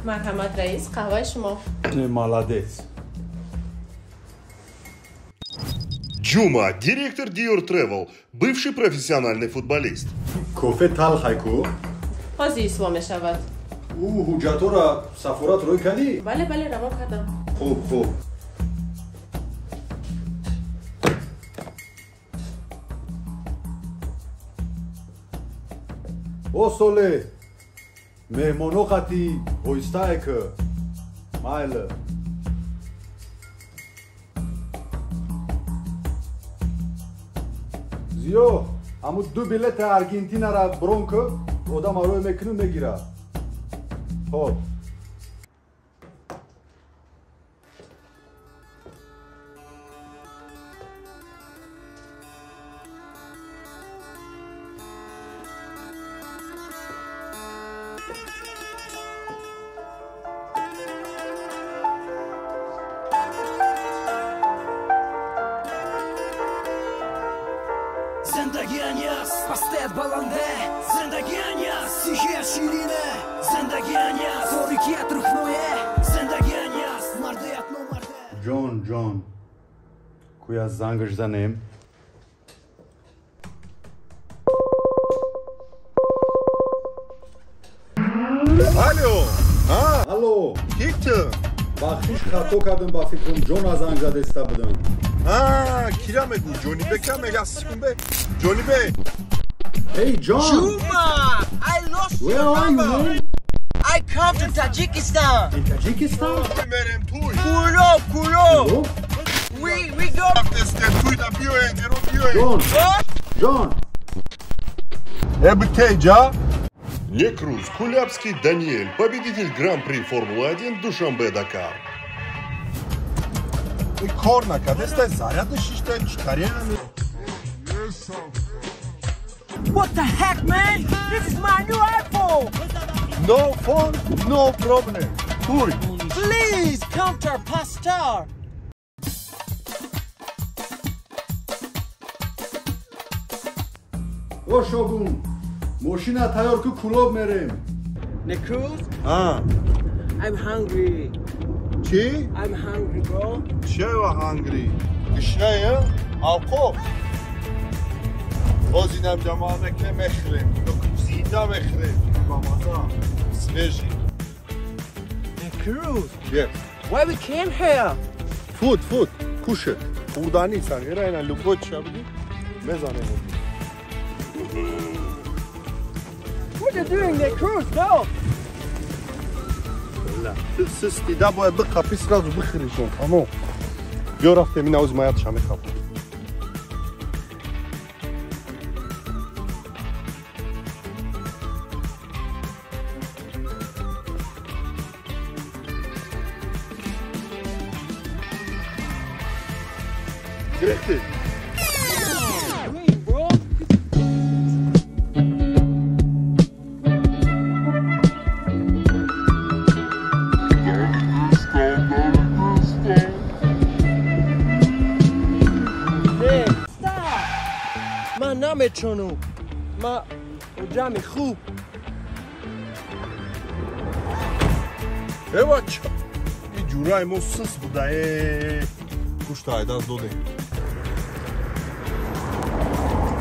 مرحمت رئیس قهوه شما. Молодец. Джума, директор Dior Travel, бывший профессиональный футболист. Кофе талхайку. حاضیس وا میشود. او حجتورا سفارت روی کردی؟ بله روان کردم. خوب. اوسوله مهمونو خطی اویستای که مایل زیو امو دو بلیت ارجنتینا را برون که آدم روی میکنو میگیره خب زندگی نیست پستت بلنده زندگی نیست سیخی شیرینه زندگی نیست تاریکیت رخنویه زندگی نیست مردیت نو مرده جان کویا زنگش زنیم الو Кикті? بخشیش خطا کردم با فکرم جان از زنگ زده استا بدم Кира мегӯ, ҷонибе ка мегасӣ кунбе? Ҷонибе. Hey John! Juma! I lost Where your are you, number! man? I come to Tajikistan! In Tajikistan? Мерем туй. Кулоб! Hello? We go! Рафтесте туй да биёен, ҷиро биёен. John! Эбтеҷа? Некруз, Кулябский Даниэль, победитель Гран-при Формулы-1 Душанбе Дакар. Кор накард, эстай заряда шиштай чикарями. What the heck, man? This is my new iPhone! No phone, no problem. Туй. Please, counter pastor! او شاگون ماشینا تیار که کلوب میریم Necruz, I'm hungry. چی؟ I'm hungry, bro. چرا هنگری؟ گشنه آقا باز اینم جماعه مکه مخریم زیده مخریم بامازا سویجی Necruz, Yes. why we came here? Food کوشه خوردنی سنگیره اینا لگوت چه بودی؟ مزانه بودی What are you doing, Necruz? No! لا سستی دا باید بقا پیس رازو بخریشون همون بیا رفته می نوز مایت شمی خواب گرفتی Wait, bro. من نمیتونم من جمع خوب بچه این جورای ما سس بوده گوش تا ایدان دوده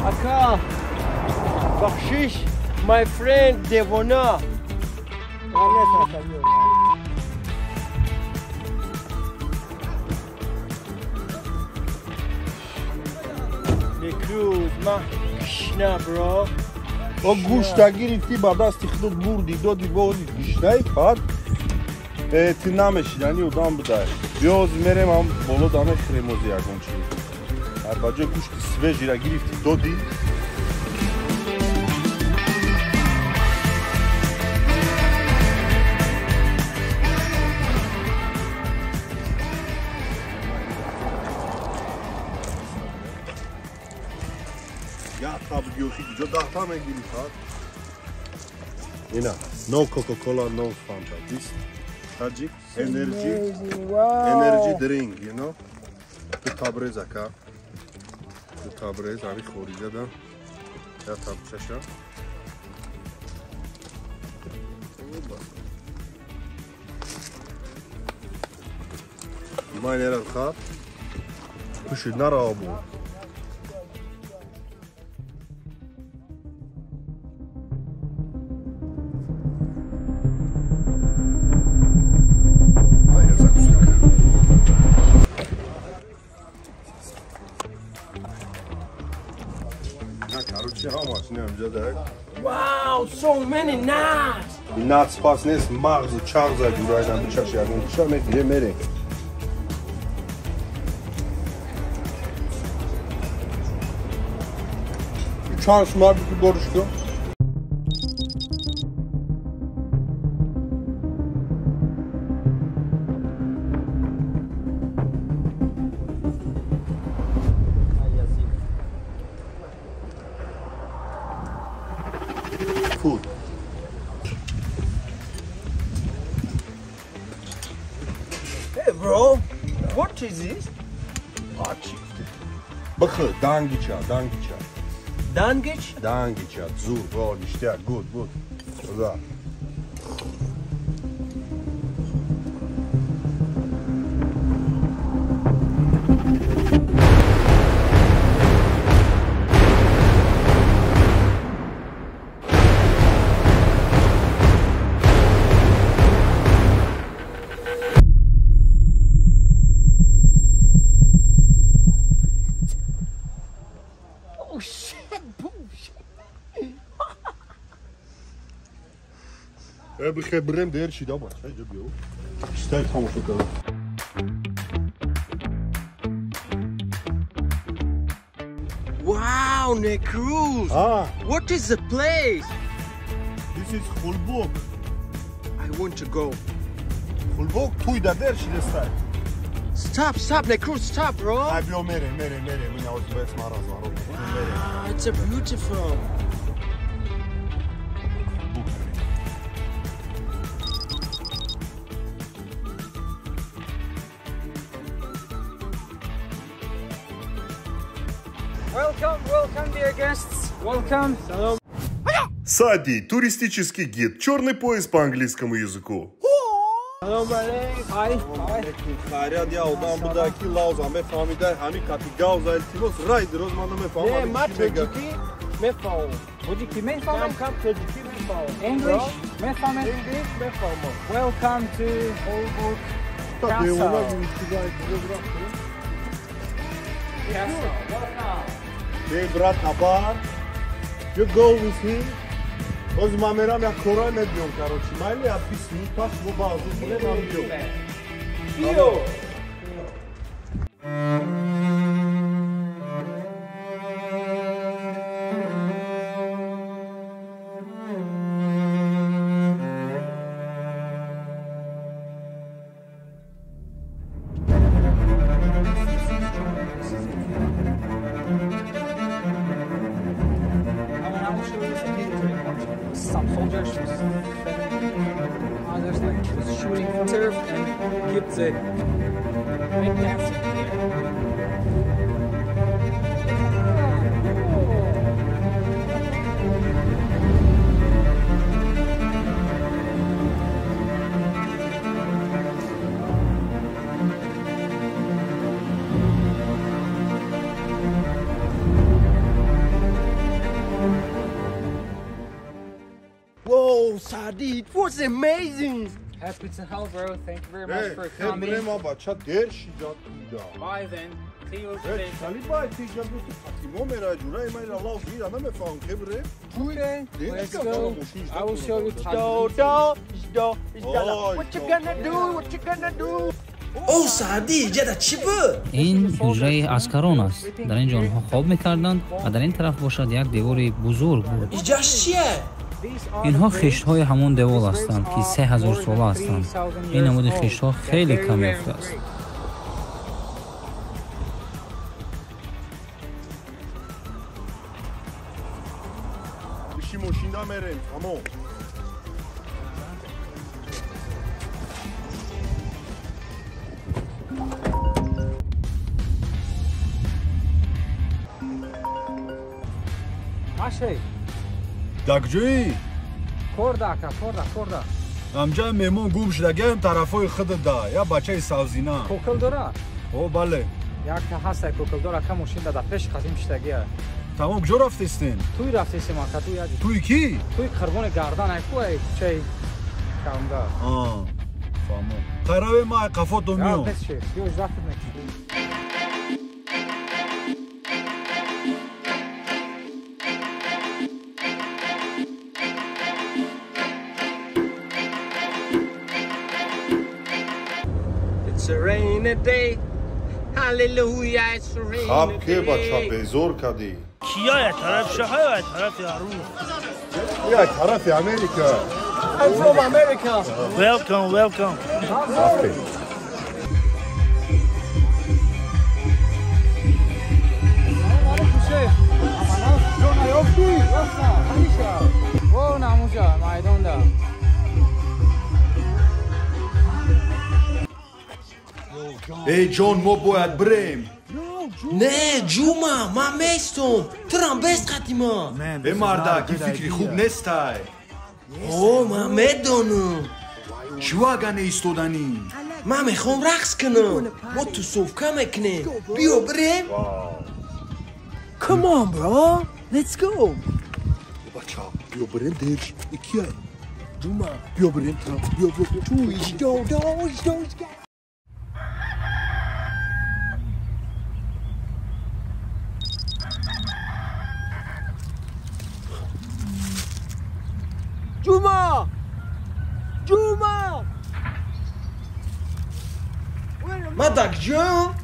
اکا بخشیش my friend دیوانا Necruz من گشنه برو با گوشتا گرفتی با دستی خودت بردی دادی بازی گشنه بعد تی نمیشیدنی و دام بده بیاز میرم هم بالا دانه خریموزی اگون چی هر بجا گوشتی سویجی را گرفتی دادی یا تاب دیوشی کجا دهتا میگیری فقط اینا no Coca-Cola no Fanta this Tajik energy drink you know تو تبریز اکا تو تبریز همی خوریده دم یا تب چشم Mein Herr Khat. Kushi narabu. Wow, so many nuts! Nuts pasnes magzu chagza jurayna bichashi agun chame gemere. Chans mag ki borishko. Food. Hey bro, what is this? Achi. Bakı dangicha. Dangich? Dangicha. Zur, bro, işte good. Güzel. Oh shit, bullshit. Heb brem der shit ama. Haydi diyor. İşte tam o kadar. Wow, Necruz! Ah, What is the place? this is Kулоб. I want to go. Kулоб tuyda der shit stay. Stop, Necruz, stop, bro! Abi o mere. Mina o zbes maraz var. Wow, it's a beautiful. Welcome, dear guests. Welcome. Hello. Сади, туристический гид. Черный пояс по английскому языку. Hello, buddy. Hi. Xayriyat ya odan budaki lauza me famida hami katigauza eltimos raid rozmanda me fama. Yeah, much Tajiki, Mefo. Tajiki, Mefo. Come, Tajiki, Mefo. English, Mefo. English, Mefo. Welcome to Holbrook Castle. Hey brat Abar, you go with him. Oz mameram ya koray medion karochi. Mayle ya pismi pas bu bazı bile namıyor. Yo. Some soldiers others like just shooting from turf and keep the break dancing here. Whoa, Sadi, it was amazing! Happy to help, bro. Thank you very much for coming. Brema bacha der shijat tuyda. Bye then. See you Hey, later. sali bay tijab tu fatimo mera juray mai Allah gira na me faun kebre. Okay, let's go. I will show you What you gonna do? Oh, Sadi, jada chibu! این حجره اسکران است. در اینجا آنها خواب می‌کردند و در این طرف باشد یک دیواری بزرگ بود. Ijash چیه؟ اینها خشت‌های همون دیوار هستند که 3000 ساله هستند. این نمود خشت‌ها خیلی کم یافته است. Bişi moşinda merem, tamam. Aşey. Dagjoy. Korda. амҷа мемон гум шудагиам тарафҳои худда я бачаи савзина кукл дора о бале якта ҳаста кукл дора ка мошина да пеш қадим штагия тамом куҷо рафтестен туй рафтесем ака туй яди туи кӣ туй қурбони гардан айкуай кучаи камга фаҳмон қайраве ма қафото миём ё ижзат мекуши It's a rainy day. Hallelujah, it's a rainy خب day. که بچه بزور کدی کیا یا طرف شهر یا طرف یارو یا طرف امریکا I'm from America. welcome او نموجا مایدان دا эй ҷон мо бояд бирем Не, Джума, ма местом. Турам бест қатима. э мардак ин фикри хуб нестай О, ма медонам. чӣ ага неистоданӣ Ма мехом рақс кунам. Мо тусовка мекунем. Биё бирем. Come on, bro. Let's go. بچه بیا بریم دیش کیه جوما بیا بریم بیا Juma! Madak John.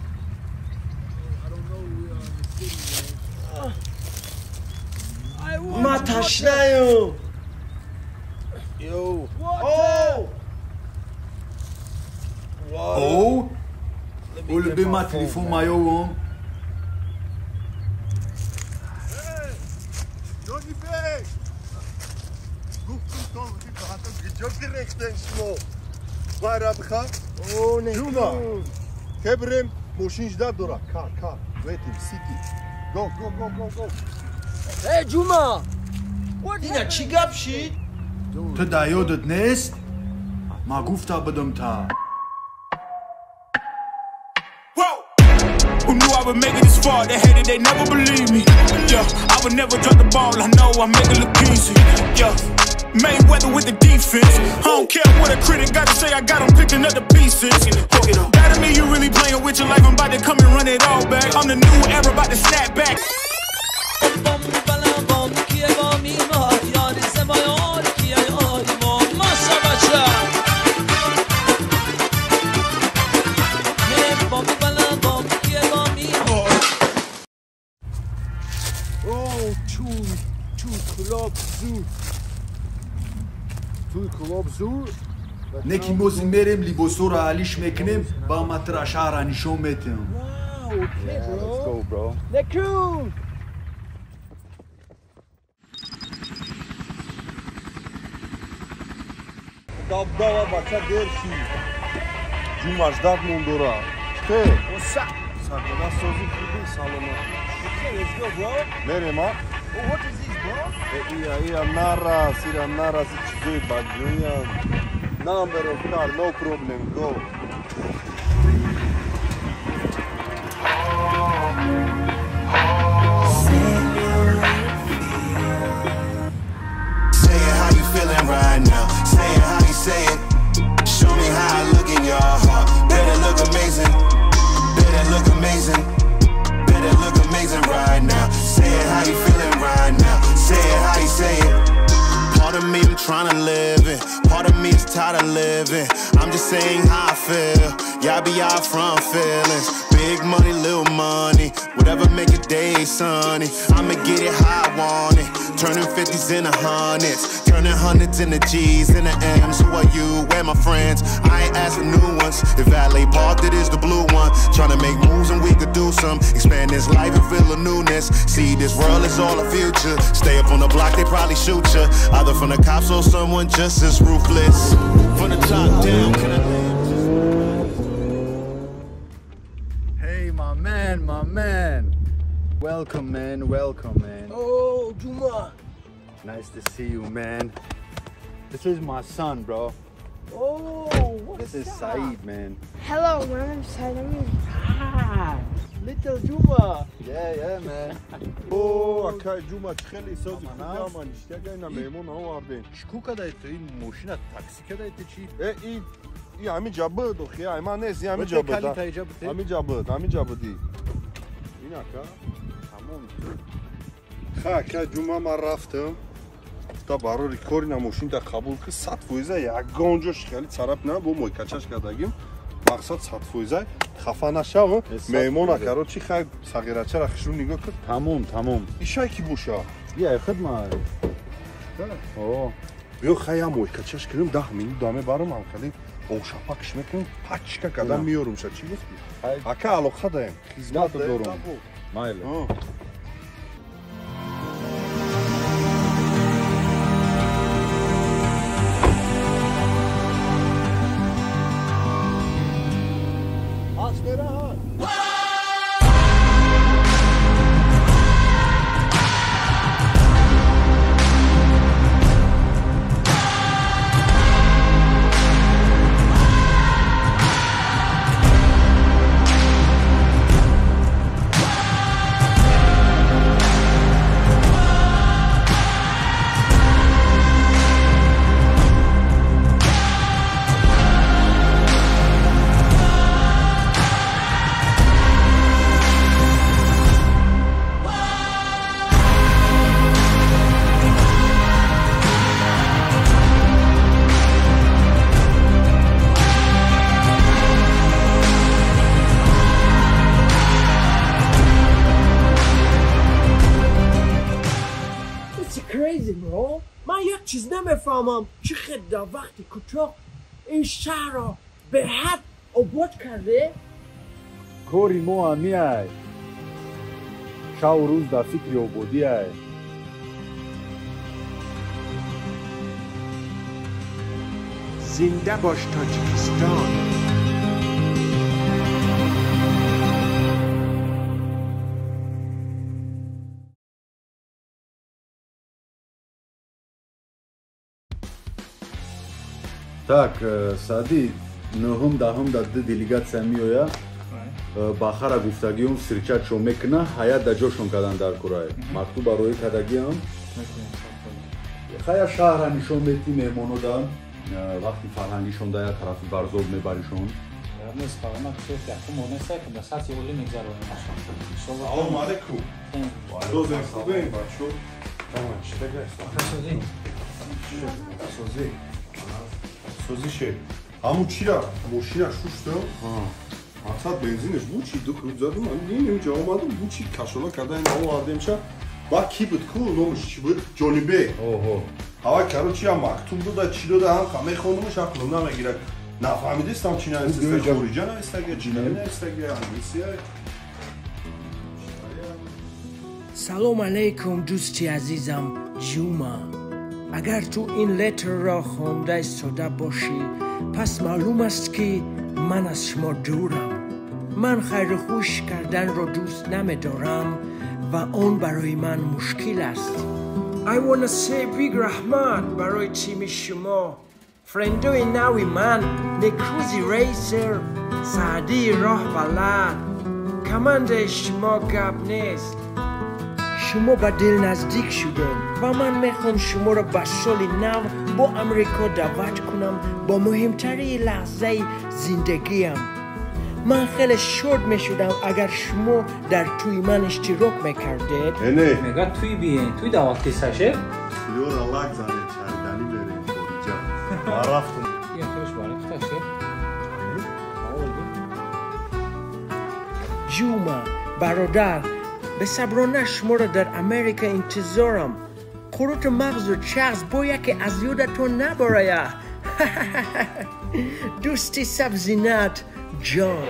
Ma tashnayam. Yo. о оле бе ма телефон маёвам جوما که بریم موشینش در دورا کار ویتیم سیتی گو Hey, Juma! Ина чӣ гап шид? ту дар ёдат нест ма гуфта будам та Who knew I would make it this far? They hated, they never believe me. Yeah, I would never drop the ball. I know I make it look easy. Yeah, Mayweather with the defense. I don't care what a critic got to say. I got them picking up the pieces. That to me, you really playing with your life. I'm about to come and run it all back. I'm the new era, about to snap back. Кулоб зу неки мо зин мерем либосоро алиш мекунем ба матра шаҳра нишон метиҳам Let's go, bro. Дава бача дерши. Ҷумаш дард мондора. Те. Саргада созӣ худи саломат. Let's go, bro. Мерем, а? What is this, bro? Ия нарас, чизои баҷоям. Number of car, no problem, go. Say it how you feeling right now. Say it how you say it. Show me how I look in your heart. Better look amazing. Better look amazing. Better look amazing right now. Say it how you feeling right now. Say it how you say it. Part of me I'm trying to live it. Part of me is tired of living. I'm just saying how I feel. Y'all be out from feelings. Big money, little money. Whatever make your day sunny. I'ma get it how I want it. Turning 50s into hundreds. Turning hundreds into G's into M's. Who are you? Where my friends? I ain't asking new ones. If valet parked it is the blue one. Trying to make moves and we could do some. Expand this life and feel a newness. See this world is all a future. Stay up on the block, they probably shoot you. Either from the cops or someone just as ruthless. From the top down, can I... hey my man welcome man Oh, Juma. nice to see you man this is my son bro Oh, this is Saeed, man. Hello, my name's Saeed. Ah, little Juma. Yeah, man. Oh, okay, Juma, خیلی سازی خوبی من اشتیاق اینا میمون آوردین. چیکو کدایت این ماشین تاکسی کدایت چی؟ این همین جابه دو خیلی من نیست همین جابه همین جابه دی. این اکا تمام. خا جمعه من رفتم تا برای کاری نموشین تا قبول که 100 فویزه یگانجاش خیلی طرف نه با مویکچش کردگیم مقصد 100 فویزه خفه نشوم میمون اکرا چی خیلی صغیرچه را خشون نگاه کرد تمام ایشای کی بوشه یه خدمت بیا خیلی مویکچش کردم 10 minut دامه برام هم خیلی اوشاپاکش میکنم پاچکا قدم میارم شد چی گفتی اکا علاقه دارم خدمت دارم مایله چیز نمیفهمم چه خدا وقتی کوتاه این شهر را به حد آباد کرده کاری ما همی ای شب و روز در فکر آبادی ای زنده باش تاجیکستان Так, Сади, нӯҳум даҳум дар ду делегатсия меоя. Бахара гуфтагиём сирча чо мекуна, ҳаят да ҷошон кардан дар курае. Мактуб барои кадагиам. Хая шаҳра нишон метӣ меҳмонода, вақти фарҳангишон да як тарафи барзоб мебаришон. Салом алейкум. Розен хубен бачо. Созише. Аму чира? Машина шушта? Мақсад бензинеш бучи ду крузаду ман немиҷа омаду бучи кашола кардан овардемша. Ба ки буд ку номш чи буд? Ҷонибе. Ҳава каро чия мактуб дуда чи дуда ҳам ҳамаи хонумаш ақлом намегирад. Нафаҳмидистам чи наистага хориҷа наистага чи наистага англисия. سلام علیکم دوستی عزیزم جوما اگر تو این لتر را خوانده ایستاده باشی پس معلوم است که من از شما دورم من خیر خوش کردن را دوست نمیدارم و آن برای من مشکل است I wanna say big رحمت برای تیم شما فرندوی نوی من نکروزی ریسر سعدی راه بلد کمانده شما گپ نیست شما به دل نزدیک شدم و من میخوام شما را به سال نو با امریکا دعوت کنم با مهمترین لحظه زندگیم من خیلی شاد میشدم اگر شما در توی من اشتراک میکردید نه میگه توی بیاین توی دعوت کساشه لیور الله زنه چردنی بریم خورجا ما رفتم یه خوش باره کتاشه جوما برادر به صبرانه شما را در امریکا انتظارم قروت مغز و چغز باید که از یادتون نبراید دوستی سبزینت جان